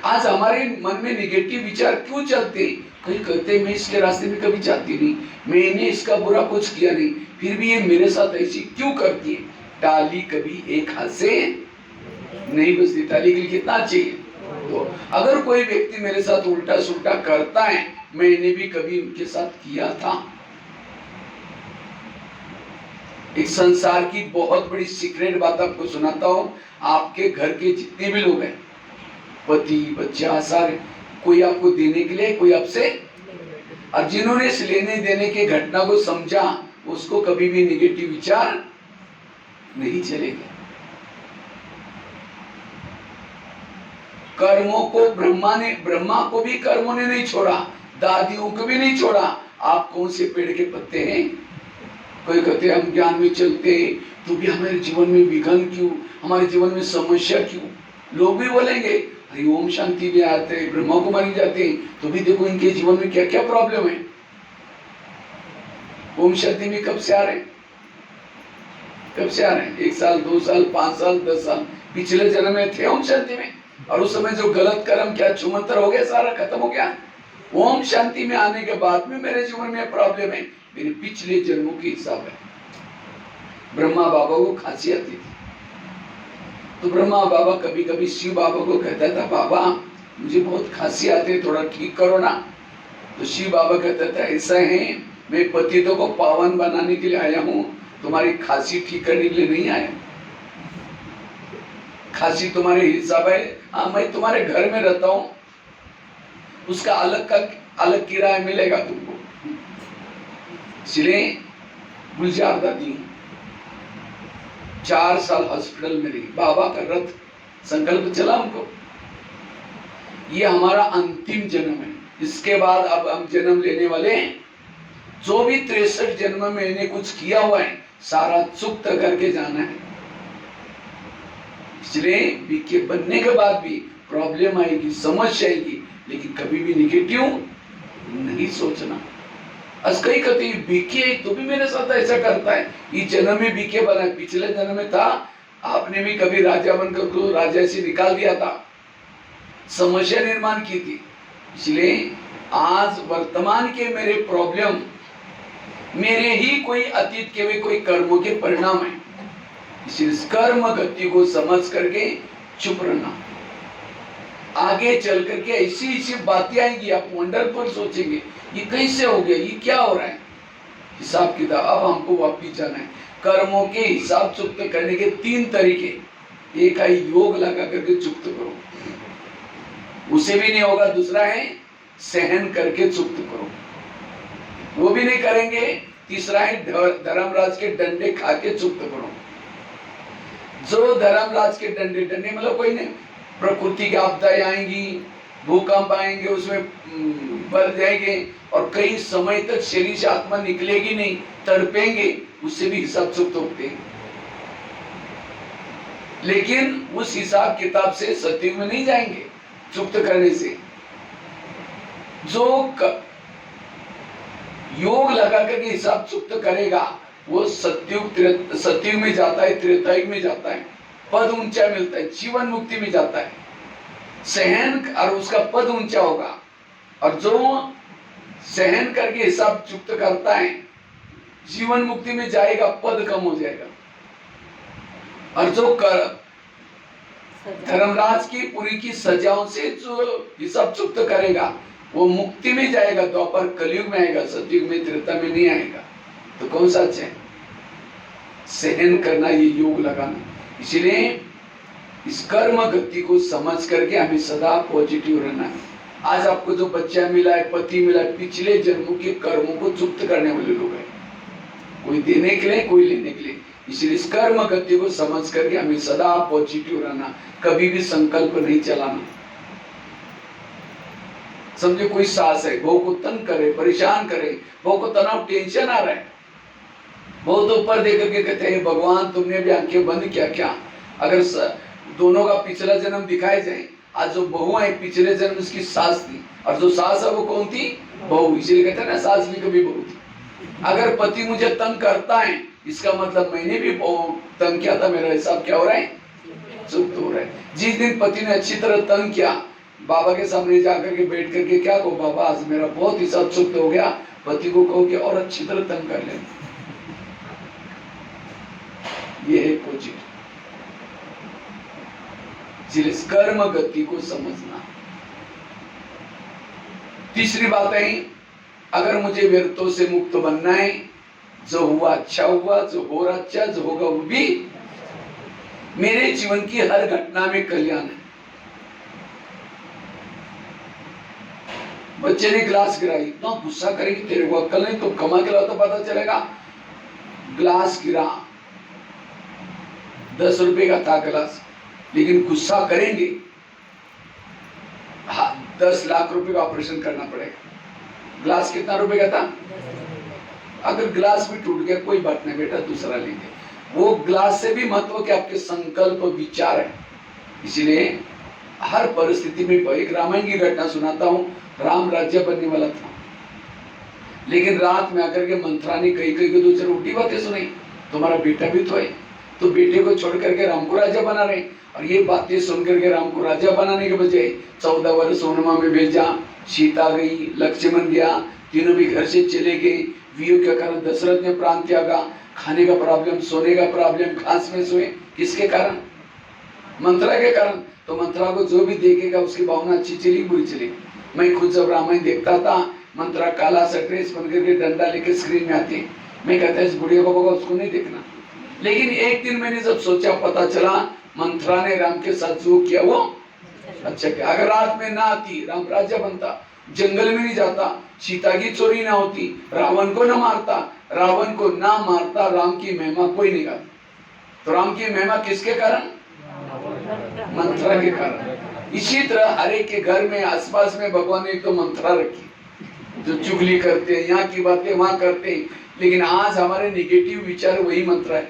आज हमारे मन में निगेटिव विचार क्यों चलते? कहीं कहते मैं इसके रास्ते में कभी जाती नहीं, मैंने इसका बुरा कुछ किया नहीं, फिर भी ये मेरे साथ ऐसी क्यों करती है? ताली कभी एक हाथ से नहीं बजती, ताली के लिए कितना चाहिए? तो अगर कोई व्यक्ति मेरे साथ उल्टा सुल्टा करता है, मैंने भी कभी उनके साथ किया था। एक संसार की बहुत बड़ी सीक्रेट बात आपको सुनाता हूं। आपके घर के जितने भी लोग हैं, पति बच्चा सारे, कोई आपको देने के लिए, कोई आपसे, और जिन्होंने इस लेने देने के घटना को समझा उसको कभी भी निगेटिव विचार नहीं चलेगा। कर्मों को ब्रह्मा को भी कर्मों ने नहीं छोड़ा, दादियों को भी नहीं छोड़ा। आप कौन से पेड़ के पत्ते हैं? कोई कहते हम ज्ञान में चलते तो भी हमारे जीवन में विघ्न क्यों, हमारे जीवन में समस्या क्यों? लोग भी बोलेंगे अरे ओम शांति भी आते हैं, ब्रह्मा कुमारी जाते हैं, तो भी देखो इनके जीवन में क्या क्या प्रॉब्लम है। ओम शांति में कब से आ रहे हैं? कब से आ रहे हैं? 1 साल 2 साल 5 साल 10 साल पिछले जन्म में थे ओम शांति में, और उस समय जो गलत कर्म क्या छुमंतर हो गया, सारा खत्म हो गया। ओम शांति में आने के बाद में मेरे जीवन में प्रॉब्लम है, मेरे पिछले जन्मों के हिसाब है। ब्रह्मा बाबा को खांसी आती थी, तो ब्रह्मा बाबा कभी कभी शिव बाबा को कहता था बाबा मुझे बहुत खांसी आती है, थोड़ा ठीक करो ना। तो शिव बाबा कहता था ऐसा है, मैं पतितों को पावन बनाने के लिए आया हूँ, तुम्हारी खांसी ठीक करने के लिए नहीं आया। खांसी तुम्हारे हिसाब है, हाँ मैं तुम्हारे घर में रहता हूँ, उसका अलग किराया मिलेगा तुमको। इसलिए गुलजार दादी 4 साल हॉस्पिटल में रही, बाबा का रथ संकल्प चला उनको, ये हमारा अंतिम जन्म है, इसके बाद अब हम जन्म लेने वाले हैं। जो भी 63 जन्म में मैंने कुछ किया हुआ है सारा चुक्त करके जाना है। इसलिए बीके बनने के बाद भी प्रॉब्लम आएगी, समस्या आएगी, लेकिन कभी भी निगेटिव नहीं सोचना। कई कहते बीके तो भी मेरे साथ ऐसा करता है, इस जन्म में बीके बना, पिछले जन्म में था, आपने भी कभी राजा बनकर को राजा से निकाल दिया था, समस्या निर्माण की थी। इसलिए आज वर्तमान के मेरे प्रॉब्लम मेरे ही कोई अतीत के भी कोई कर्मों के परिणाम है। इस कर्म गति को समझ करके चुप रहना। आगे चल करके ऐसी ऐसी बातें आएंगी, आप वंडरफुल सोचेंगे ये कैसे हो गया, ये क्या हो रहा है। हिसाब किताब अब हमको वापिस जाना है। कर्मों के हिसाब चुप्त करने के 3 तरीके। एक है योग लगा करके चुप्त करो, उसे भी नहीं होगा। दूसरा है सहन करके चुप्त करो, वो भी नहीं करेंगे। तीसरा है धर्मराज के डंडे खा के चुप्त करो। जो धर्मराज के डंडे मतलब कोई नहीं, प्रकृति की आपदाएं आएंगी, भूकंप आएंगे, उसमें बढ़ जाएंगे और कई समय तक शरीर से आत्मा निकलेगी नहीं, तड़पेंगे, उससे भी हिसाब चुप्त होते हैं। लेकिन उस हिसाब किताब से सत्युग में नहीं जाएंगे चुप्त करने से। जो योग लगा करके हिसाब चुप्त करेगा वो सत्युग में जाता है, त्रेतायुग में जाता है, पद ऊंचा मिलता है, जीवन मुक्ति में जाता है। सहन और उसका पद ऊंचा होगा। और जो सहन करके हिसाब चुप्त करता है जीवन मुक्ति में जाएगा, पद कम हो जाएगा। और जो धर्मराज की पूरी की सजाओं से जो हिसाब चुप्त करेगा वो मुक्ति में जाएगा, द्वापर कलयुग में आएगा, सतयुग में त्रेता में नहीं आएगा। तो कौन सा अच्छा है? सहन करना, ये योग लगाना। इसलिए इस कर्म गति को समझ करके हमें सदा पॉजिटिव रहना है। आज आपको जो बच्चा मिला है, पति मिला है, पिछले जन्मों के कर्मों को चुप्त करने वाले लोग हैं, कोई देने के लिए, कोई लेने के लिए। इसलिए इस कर्म गति को समझ करके हमें सदा पॉजिटिव रहना, कभी भी संकल्प नहीं चलाना। समझे कोई सास है, बहू को तंग करे, परेशान करे, बहू को तनाव, टेंशन आ रहा है, बहुत ऊपर देकर के कहते हैं भगवान तुमने भी आंखें बंद किया क्या? अगर दोनों का पिछला जन्म दिखाए जाए, आज जो बहू है पिछले जन्म उसकी सास थी, और जो सास है वो कौन थी? बहू। इसीलिए कहते हैं ना सास भी कभी बहू थी। अगर पति मुझे तंग करता है, इसका मतलब मैंने भी तंग किया था, मेरा हिसाब क्या हो रहा है? चुप्त हो रहा है। जिस दिन पति ने अच्छी तरह तंग किया, बाबा के सामने जाकर के बैठ करके क्या कहो, बाबा आज मेरा बहुत हिसाब चुप्त हो गया, पति को कहो कि और अच्छी तरह तंग कर ले। ये है पॉजिटिव। जिस कर्म गति को समझना। तीसरी बात है, अगर मुझे व्यर्थों से मुक्त बनना है, जो हुआ अच्छा हुआ, जो हो रहा अच्छा, जो होगा वो भी मेरे जीवन की हर घटना में कल्याण है। बच्चे ने ग्लास गिराई, इतना गुस्सा करेगी, तेरे को अक्ल नहीं, तो कमा के लाओ तो पता चलेगा। ग्लास गिरा, 10 रुपए का था ग्लास, लेकिन गुस्सा करेंगे, 10 लाख रुपए का ऑपरेशन करना पड़ेगा। ग्लास कितना रुपए का था? अगर ग्लास भी टूट गया कोई बात नहीं बेटा, दूसरा लेंगे। वो ग्लास से भी महत्व कि आपके संकल्प विचार है। इसीलिए हर परिस्थिति में, एक रामायण की घटना सुनाता हूँ। राम राज्य बनने वाला था, लेकिन रात में आकर के मंत्रा ने कई कई को 2-4 उल्टी बातें सुनाई, तुम्हारा बेटा भी तो है, तो बेटे को छोड़ करके राम को राजा बना रहे। और ये बातें सुन करके राम को राजा बनाने के बजाय 14 वर्ष सोनमा में भेजा, सीता गई, लक्ष्मण गया, तीनों भी घर से चले गए। वियोग के कारण दशरथ ने प्राण त्यागा, खाने का प्रॉब्लम, सोने का प्रॉब्लम, घास में सोए, किसके कारण? मंत्रा के कारण। तो मंत्रा को जो भी देखेगा उसकी भावना अच्छी चली बुरी चली। मैं खुद जब रामायण देखता था, मंत्रा काला सा ड्रेस बन करके डंडा लेके स्क्रीन में आती, मैं कहता इस बुढ़िया को होगा उसको नहीं देखना। लेकिन एक दिन मैंने जब सोचा, पता चला मंत्रा ने राम के साथ जो किया वो अच्छा किया। अगर रात में ना आती, राम राजा बनता, जंगल में नहीं जाता, सीता की चोरी ना होती, रावण को ना मारता, रावण को ना मारता, राम की महिमा कोई नहीं गाता। तो राम की महिमा किसके कारण? मंत्रा के कारण। इसी तरह हर एक के घर में, आसपास में भगवान ने एक तो मंत्रा रखी, जो चुगली करते हैं, यहाँ की बातें वहां करते हैं। लेकिन आज हमारे निगेटिव विचार वही मंत्रा है।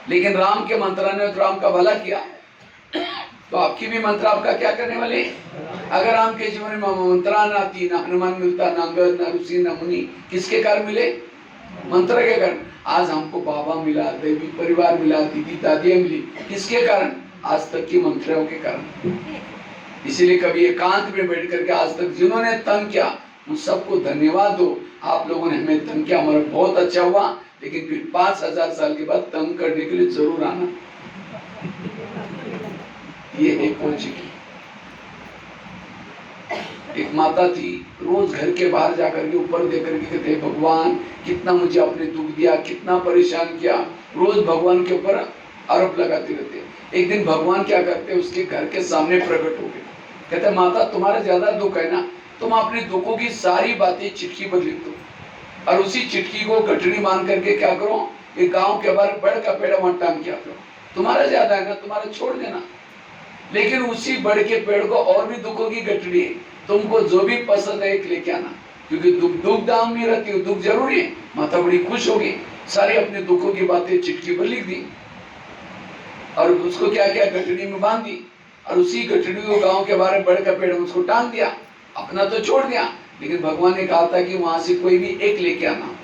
लेकिन राम के मंत्रा ने तो राम का भला किया। तो आपकी भी मंत्र आपका क्या करने वाले? अगर आपके जीवन में मंत्रा ना आती, ना हनुमान मिलता, ना अंगद, ना ऋषि, ना मुनि, किसके कारण मिले? मंत्र के कारण। आज हमको बाबा मिला, देवी परिवार मिला, दीदी दादियां मिली, किसके कारण? आज तक की मंत्रों के कारण। इसीलिए कभी एकांत में बैठ करके आज तक जिन्होंने तंग किया उन सबको धन्यवाद दो। आप लोगों ने हमें तंग किया, हमारा बहुत अच्छा हुआ, लेकिन फिर 5000 साल के बाद तंग करने के लिए जरूर आना। ये है पहुंचेगी। एक माता थी, रोज घर के बाहर जाकर के ऊपर देख करके कहते भगवान कितना मुझे आपने दुख दिया, कितना परेशान किया, रोज भगवान के ऊपर आरोप लगाते रहते। एक दिन भगवान क्या करते, उसके घर के सामने प्रकट हो गए। कहते माता तुम्हारा ज्यादा दुख है ना, तुम अपने दुखों की सारी बातें चिट्ठी पर लिख दो और उसी चिट्ठी को गठड़ी मान करके क्या करो, एक गांव के बाहर बड़ का पेड़ वहां टांग किया करो। तुम्हारा ज्यादा है ना, तुम्हारा छोड़ देना, लेकिन उसी बड़ के पेड़ को और भी दुखों की गठड़ी है, तुमको जो भी पसंद है एक लेके आना, क्योंकि दुख दाम नहीं रहती, दुख जरूरी है। माता बड़ी खुश होगी, सारे अपने दुखों की बातें चिट्ठी पर लिख दी और उसको क्या क्या गठड़ी में बांध दी और उसी गठड़ी को गांव के बाहर बड़ का पेड़ उसको टांग दिया। अपना तो छोड़ दिया, लेकिन भगवान ने कहा था कि वहां से कोई भी एक लेके आना।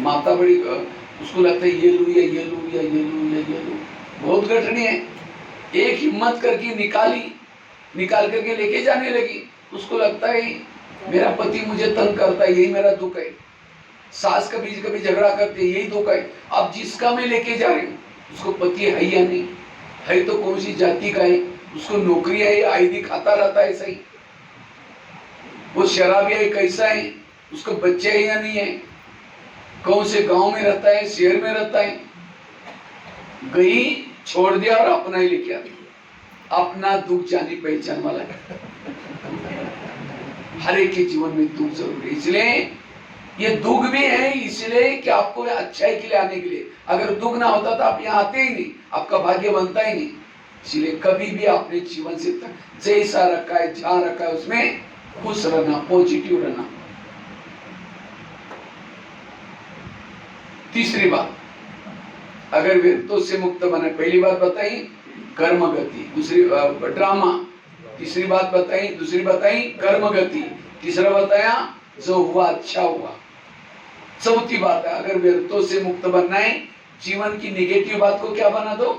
माता बड़ी उसको लगता है ये लू या ये लू या ये लू या ये लू, बहुत गठड़ी है। एक हिम्मत करके निकाल करके लेके जाने लगी। उसको लगता है मेरा पति मुझे तंग करता है, यही मेरा दुख है, सास कभी झगड़ा करते, यही दुख है। अब जिसका मैं लेके जा रही हूँ उसको पति है या नहीं है, तो कौन सी जाति का है, उसको नौकरी है या आईडी खाता रहता है सही, वो शराबी है कैसा है, उसको बच्चे है या नहीं है, कौन से गांव में रहता है, शहर में रहता है। गई, छोड़ दिया और अपना ही लेके आ गई। अपना दुख जानी पहचान वाला है। हर एक के जीवन में दुख जरूर है, इसलिए ये दुख भी है इसलिए कि आपको अच्छाई के लिए आने के लिए। अगर दुख ना होता तो आप यहाँ आते ही नहीं, आपका भाग्य बनता ही नहीं। इसलिए कभी भी अपने जीवन से जैसा रखा है, जहां रखा है उसमें खुश रहना, पॉजिटिव रहना। तीसरी बात, अगर विरक्तों से मुक्त बने, पहली बात बताई कर्म गति, दूसरी ड्रामा, तीसरी बात बताई, दूसरी बताई कर्म गति, तीसरा बताया जो हुआ अच्छा हुआ। चौथी बात है, अगर विरक्तों से मुक्त बनना है, जीवन की नेगेटिव बात को क्या बना दो,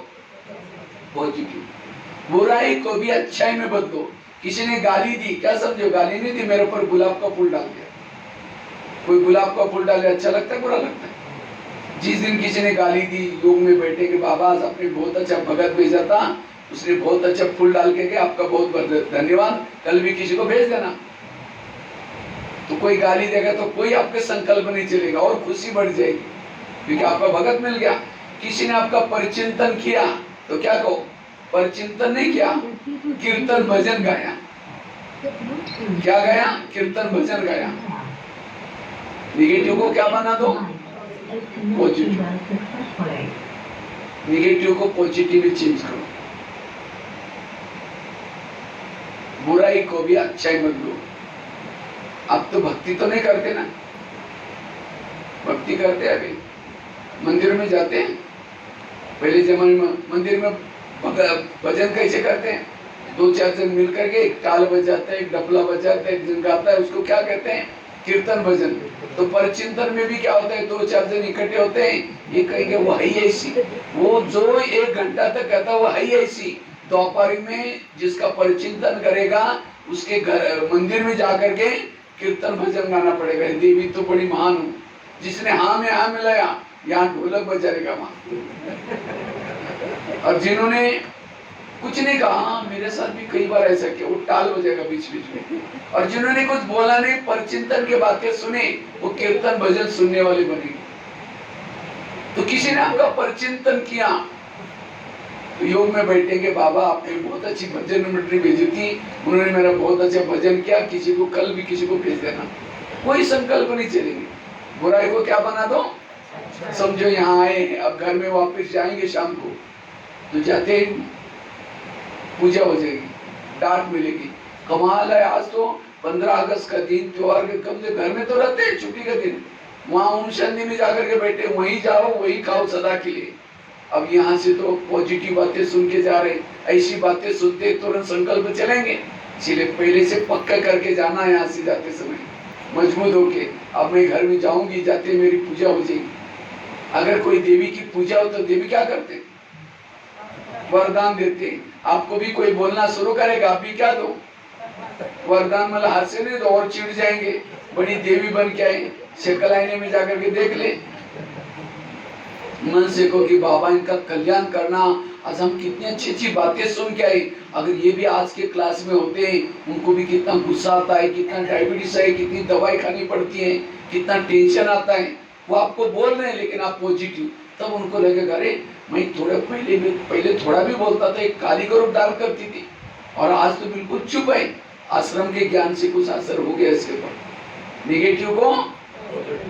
पॉजिटिव। बुराई को भी अच्छाई में बदलो। किसी ने गाली दी, क्या समझो, गाली नहीं दी, मेरे ऊपर गुलाब का फूल डाल दिया। कोई गुलाब का फूल डाले अच्छा लगता है, बुरा लगता है? जिस दिन किसी ने गाली दी, योग में बैठे कि बाबा आपने बहुत अच्छा भगत भेजा था, उसने बहुत अच्छा फूल डाल के गया, आपका बहुत बहुत धन्यवाद, कल भी किसी को भेज देना। तो कोई गाली देगा तो कोई आपके संकल्प नहीं चलेगा और खुशी बढ़ जाएगी, क्योंकि आपका भगत मिल गया। किसी ने आपका परिचिंतन किया तो क्या कहो, परिचिंतन नहीं किया, कीर्तन भजन गाया। क्या गाया? कीर्तन भजन गाया। निगेटिव को क्या बना दो, पॉजिटिव। निगेटिव को पॉजिटिव में चेंज करो, बुराई को भी अच्छाई में बदलो। अब तो भक्ति तो नहीं करते ना, भक्ति करते हैं अभी, मंदिर में जाते हैं। पहले जमाने में मंदिर में भजन कैसे करते हैं, 2-4 जन मिलकर के एक ताल बजाता है, एक डबला बजाता है, एक जन गाता है, उसको क्या कहते हैं, कीर्तन भजन। तो परिचिंतन में भी क्या होता है, 2-4 जन इकट्ठे होते हैं, ये कहेंगे वो है ऐसी, वो जो 1 घंटा तक कहता है वो है ऐसी। दोपहर में जिसका परिचिंतन करेगा उसके घर मंदिर में जाकर के कीर्तन भजन गाना पड़ेगा, देवी तो बड़ी महान हूँ। जिसने हाँ में हाँ मिलाया, यहाँ ढोलक बजाएगा वहां। और जिन्होंने कुछ नहीं कहा, मेरे साथ भी कई बार ऐसा किया, वो टाल बजेगा बीच बीच में। और जिन्होंने कुछ बोला नहीं, परिचिंतन के बातें सुने, वो कीर्तन भजन सुनने वाले बनेंगे। तो किसी ने आपका परिचिंतन किया तो योग में बैठेंगे, बाबा आपने बहुत अच्छी भजन मंडली भेजी थी, उन्होंने मेरा बहुत अच्छा भजन किया, किसी को कल भी किसी को भेज देना। कोई संकल्प नहीं चलेंगे। बुराई को क्या बना दो, समझो यहाँ आए, अब घर में वापस जाएंगे शाम को, तो जाते ही पूजा हो जाएगी, डांट मिलेगी। कमाल है, आज तो 15 अगस्त का दिन, त्योहार के कम से घर में तो रहते हैं, छुट्टी का दिन, वहां ओम शांति में जाकर के बैठे, वहीं जाओ वहीं खाओ सदा के लिए। अब यहाँ से तो पॉजिटिव बातें सुन के जा रहे, ऐसी बातें सुनते तुरंत संकल्प चलेंगे, इसलिए पहले से पक्का करके जाना है। यहाँ से जाते समय मजबूत होके, अब मैं घर में जाऊंगी, जाते मेरी पूजा हो जाएगी। अगर कोई देवी की पूजा हो तो देवी क्या करते, वरदान देते। आपको भी कोई बोलना शुरू करेगा, आप भी क्या दो, वरदान। मतलब हाथ से नहीं तो और चिढ़ जाएंगे, बड़ी देवी बन के आई, शक्ल आईने में जाकर के देख ले, मन से को कि बाबा इनका कल्याण करना। आज हम कितनी अच्छी अच्छी बातें सुन के आए, अगर ये भी आज के क्लास में होते हैं, उनको भी कितना गुस्सा आता है, कितना डायबिटीज है, कितनी दवाई खानी पड़ती है, कितना टेंशन आता है। वो आपको बोल रहे हैं लेकिन आप पॉजिटिव, तब उनको लगेगा अरे मैं थोड़ा पहले थोड़ा भी बोलता था, एक काली का रूप डाल करती थी, और आज तो बिल्कुल चुप है। आश्रम के ज्ञान से कुछ असर हो गया इसके ऊपर, नेगेटिव को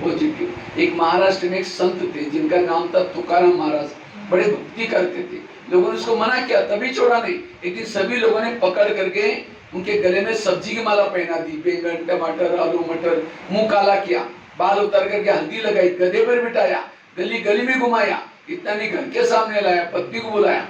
पॉजिटिव। एक महाराष्ट्र में एक संत थे जिनका नाम था तुकाराम महाराज, बड़े भक्ति करते थे। लोगों ने उसको मना किया, तभी छोड़ा नहीं। एक दिन सभी लोगों ने पकड़ करके उनके गले में सब्जी की माला पहना दी, बैंगन, टमाटर, आलू, मटर, मुंह काला किया, बाल उतार करके हल्दी लगाई, गधे पर बिठाया, गली गली में घुमाया, इतना नहीं घर के सामने लाया, पत्नी को बुलाया।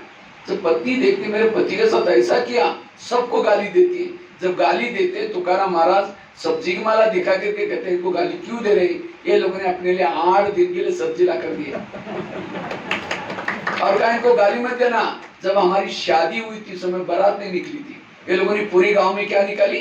जब पत्नी देखती मेरे पति के साथ ऐसा किया, सबको गाली देती है। जब गाली देते तुकाराम महाराज सब्जी की माला दिखा करके कहते हैं इनको गाली क्यों दे रही, ये लोगों ने अपने लिए 8 दिन के लिए सब्जी ला कर दिया, और कहा इनको गाली मत देना। जब हमारी शादी हुई थी समय बारात नहीं निकली थी, ये लोगों ने पूरी गांव में क्या निकाली,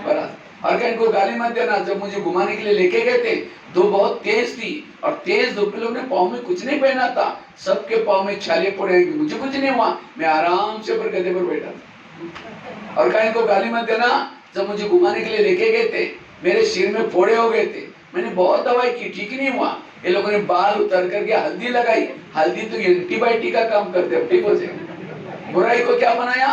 बारात। और कहा इनको गाली मत देना। जब मुझे घुमाने के लिए लेके गए थे, धूप बहुत तेज थी, और तेज धूप में लोगों ने पाँव में कुछ नहीं पहना था, सबके पाँव में छाले पड़े, मुझे कुछ नहीं हुआ, मैं आराम से ऊपर गधे पर बैठा था। और कहा इनको गाली मत देना। जब मुझे घुमाने के लिए लेके गए थे, मेरे सिर में फोड़े हो गए थे, मैंने बहुत दवाई की, ठीक नहीं हुआ। ये लोगों ने बाल उतर करके हल्दी लगाई, हल्दी तो एंटीबायोटिक का काम करते, अब ठीक हो जाए। बुराई को क्या बनाया,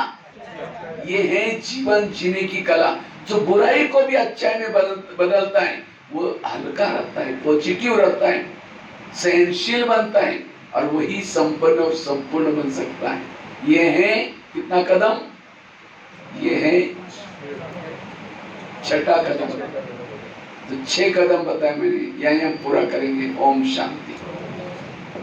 ये है जीवन जीने की कला। जो बुराई को भी अच्छाई में बदलता है, वो हल्का रहता है, पॉजिटिव रहता है, सहनशील बनता है, और वही संपन्न और संपूर्ण बन सकता है। ये है कितना कदम, ये है 6ठा कदम। तो 6 कदम बताया मैंने, यहाँ पूरा करेंगे। ओम शांति।